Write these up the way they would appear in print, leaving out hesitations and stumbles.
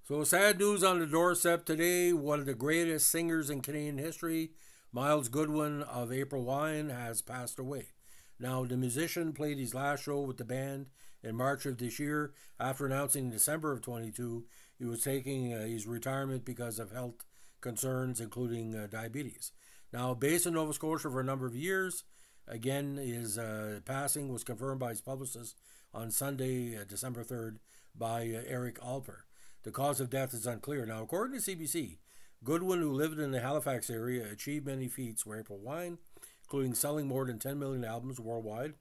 So sad news on the doorstep today. One of the greatest singers in Canadian history, Myles Goodwyn of April Wine, has passed away. Now, the musician played his last show with the band in March of this year after announcing in December of 22 he was taking his retirement because of health concerns, including diabetes. Now, based in Nova Scotia for a number of years, again, his passing was confirmed by his publicist on Sunday, December 3rd, by Eric Alper. The cause of death is unclear. Now, according to CBC, Goodwyn, who lived in the Halifax area, achieved many feats for April Wine, including selling more than 10 million albums worldwide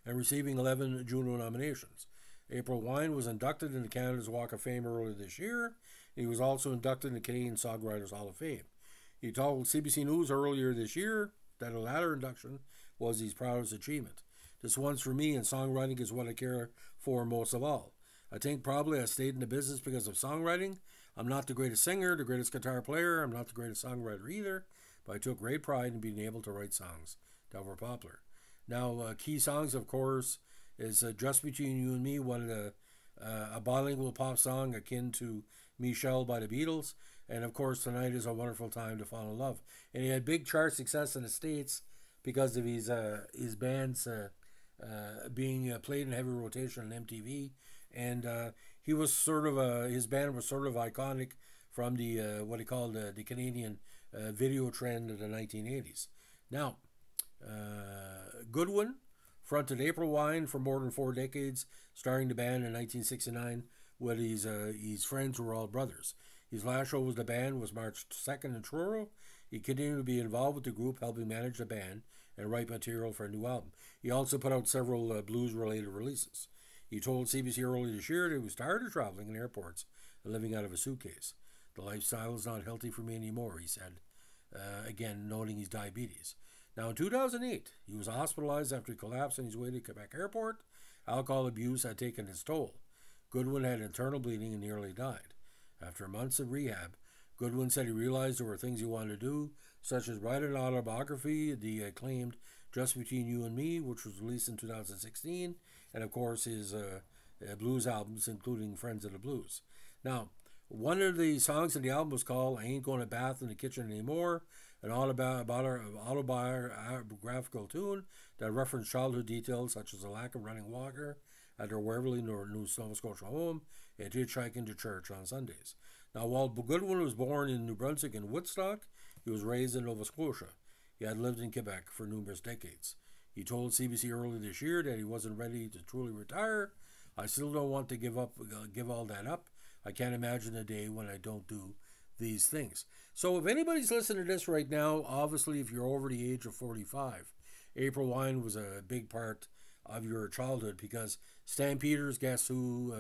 and receiving 11 Juno nominations. April Wine was inducted into Canada's Walk of Fame earlier this year. He was also inducted in the Canadian Songwriters Hall of Fame. He told CBC News earlier this year that a latter induction was his proudest achievement. This one's for me, and songwriting is what I care for most of all. I think probably I stayed in the business because of songwriting. I'm not the greatest singer, the greatest guitar player. I'm not the greatest songwriter either, but I took great pride in being able to write songs that were popular. Now, key songs, of course, is Just Between You and Me, one of the a bilingual pop song akin to Michelle by the Beatles. And, of course, Tonight is a Wonderful Time to Fall in Love. And he had big chart success in the States because of his band's being played in heavy rotation on MTV. And he was sort of his band was sort of iconic from the what he called the Canadian video trend of the 1980s. Now, Goodwyn fronted April Wine for more than 4 decades, starting the band in 1969 with his friends who were all brothers. His last show with the band was March 2nd in Truro. He continued to be involved with the group, helping manage the band and write material for a new album. He also put out several blues-related releases. He told CBC earlier this year that he was tired of traveling in airports and living out of a suitcase. The lifestyle is not healthy for me anymore, he said, again noting his diabetes. Now, in 2008, he was hospitalized after he collapsed on his way to Quebec Airport. Alcohol abuse had taken its toll. Goodwyn had internal bleeding and nearly died. After months of rehab, Goodwyn said he realized there were things he wanted to do, such as write an autobiography, the acclaimed Just Between You and Me, which was released in 2016, and of course his blues albums, including Friends of the Blues. Now, one of the songs in the album was called I Ain't Going to Bath in the Kitchen Anymore, an autobiographical tune that referenced childhood details such as the lack of running water at their Waverley, Nova Scotia home and hitchhiking to church on Sundays. Now, while Goodwyn was born in New Brunswick and Woodstock, he was raised in Nova Scotia. He had lived in Quebec for numerous decades. He told CBC earlier this year that he wasn't ready to truly retire. I still don't want to give all that up. I can't imagine a day when I don't do these things. So if anybody's listening to this right now, obviously if you're over the age of 45, April Wine was a big part of your childhood because Stampeders, Guess Who,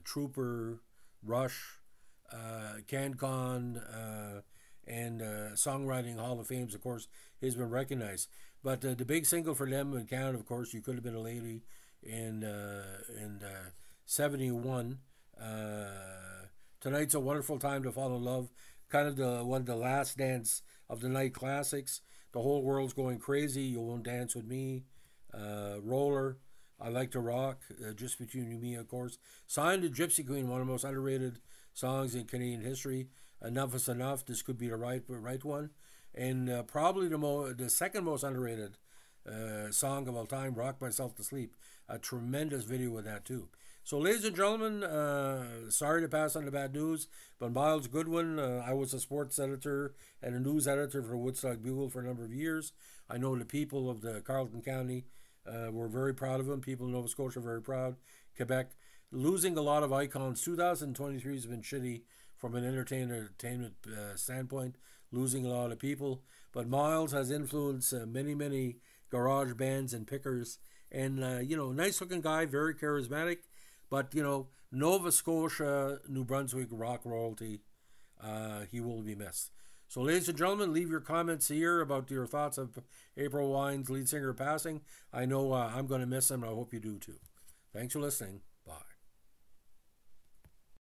Trooper, Rush, CanCon, and Songwriting Hall of Fames, of course, has been recognized. But the big single for them in Canada, of course, You Could Have Been a Lady in 71. Tonight's a Wonderful Time to Fall in Love, kind of one of the last dance of the night classics. The Whole World's Going Crazy, You Won't Dance With Me, Roller, I Like to Rock, Just Between You and Me, of course. Signed to Gypsy Queen, one of the most underrated songs in Canadian history. Enough is Enough, this could be the right one. And probably the second most underrated song of all time, Rock Myself to Sleep. A tremendous video with that too. So ladies and gentlemen, sorry to pass on the bad news, but Myles Goodwyn, I was a sports editor and a news editor for Woodstock Bugle for a number of years. I know the people of the Carleton County were very proud of him. People in Nova Scotia are very proud. Quebec, losing a lot of icons. 2023 has been shitty from an entertainment standpoint, losing a lot of people. But Myles has influenced many garage bands and pickers. And, nice looking guy, very charismatic. But, Nova Scotia, New Brunswick rock royalty, he will be missed. So, ladies and gentlemen, leave your comments here about your thoughts of April Wine's lead singer passing. I know I'm going to miss him, and I hope you do too. Thanks for listening.